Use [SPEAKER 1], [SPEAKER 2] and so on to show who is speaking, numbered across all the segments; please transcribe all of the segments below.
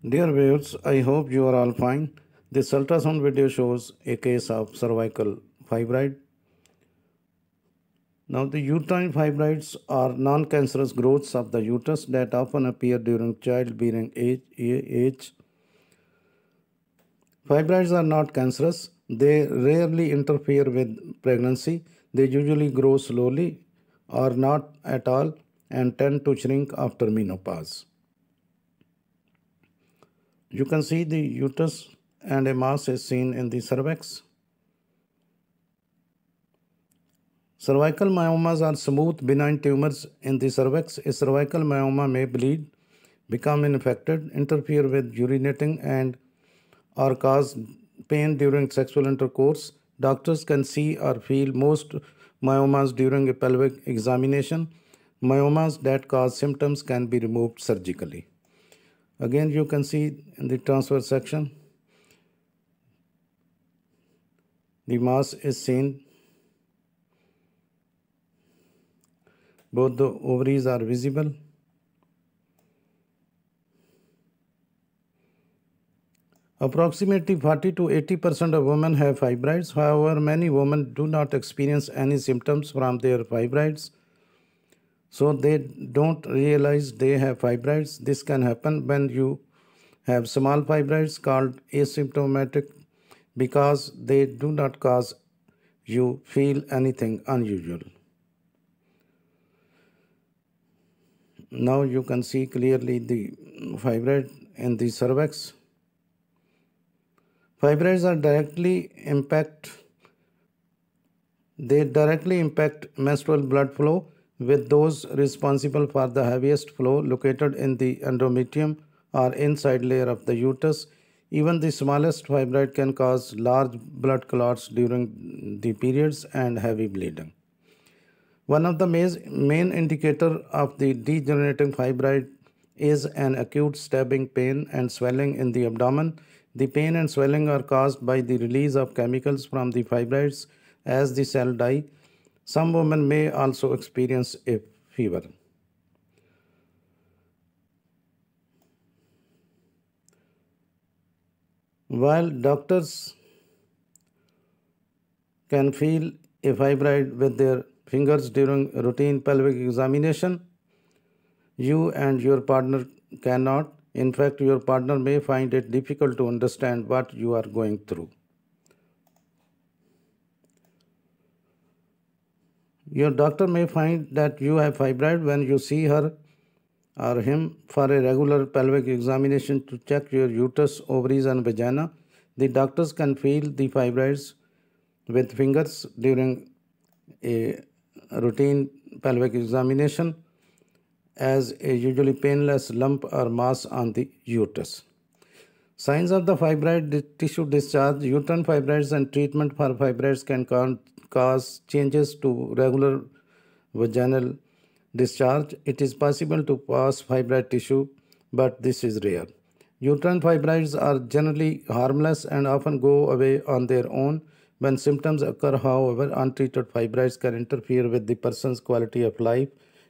[SPEAKER 1] Dear viewers, I hope you are all fine. This ultrasound video shows a case of cervical fibroid. Now, the uterine fibroids are non-cancerous growths of the uterus that often appear during childbearing age. Fibroids are not cancerous. They rarely interfere with pregnancy. They usually grow slowly or not at all and tend to shrink after menopause. You can see the uterus and a mass is seen in the cervix. Cervical myomas are smooth, benign tumors in the cervix. A cervical myoma may bleed, become infected, interfere with urinating, and or cause pain during sexual intercourse. Doctors can see or feel most myomas during a pelvic examination. Myomas that cause symptoms can be removed surgically. Again, you can see in the transverse section, the mass is seen. Both the ovaries are visible. Approximately 40 to 80% of women have fibroids. However, many women do not experience any symptoms from their fibroids, so they don't realize they have fibroids. This can happen when you have small fibroids called asymptomatic because they do not cause you feel anything unusual. Now you can see clearly the fibroid in the cervix. Fibroids are directly impact menstrual blood flow, with those responsible for the heaviest flow located in the endometrium or inside layer of the uterus. Even the smallest fibroid can cause large blood clots during the periods and heavy bleeding. One of the main indicator of the degenerating fibroid is an acute stabbing pain and swelling in the abdomen. The pain and swelling are caused by the release of chemicals from the fibroids as the cell die. Some women may also experience a fever. While doctors can feel a fibroid with their fingers during routine pelvic examination, you and your partner cannot. In fact, your partner may find it difficult to understand what you are going through. Your doctor may find that you have fibroid when you see her or him for a regular pelvic examination to check your uterus, ovaries, and vagina. The doctors can feel the fibroids with fingers during a routine pelvic examination as a usually painless lump or mass on the uterus. Signs of the fibroid tissue discharge. Uterine fibroids and treatment for fibroids can cause changes to regular vaginal discharge. It is possible to pass fibroid tissue, but this is rare. Uterine fibroids are generally harmless and often go away on their own. When symptoms occur, however, untreated fibroids can interfere with the person's quality of life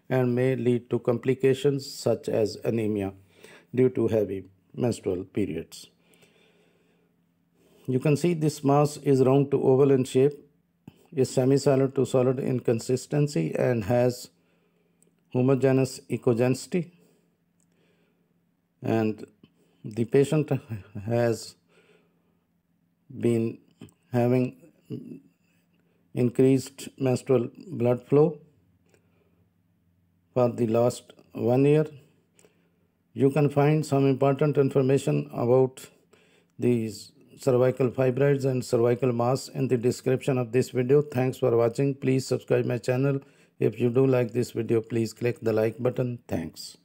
[SPEAKER 1] and may lead to complications such as anemia due to heavy menstrual periods. You can see this mass is round to oval in shape, is semi-solid to solid in consistency, and has homogeneous echogenicity. And the patient has been having increased menstrual blood flow for the last 1 year. You can find some important information about these cervical fibroids and cervical mass in the description of this video. Thanks for watching. Please subscribe my channel. If you do like this video, please click the like button. Thanks.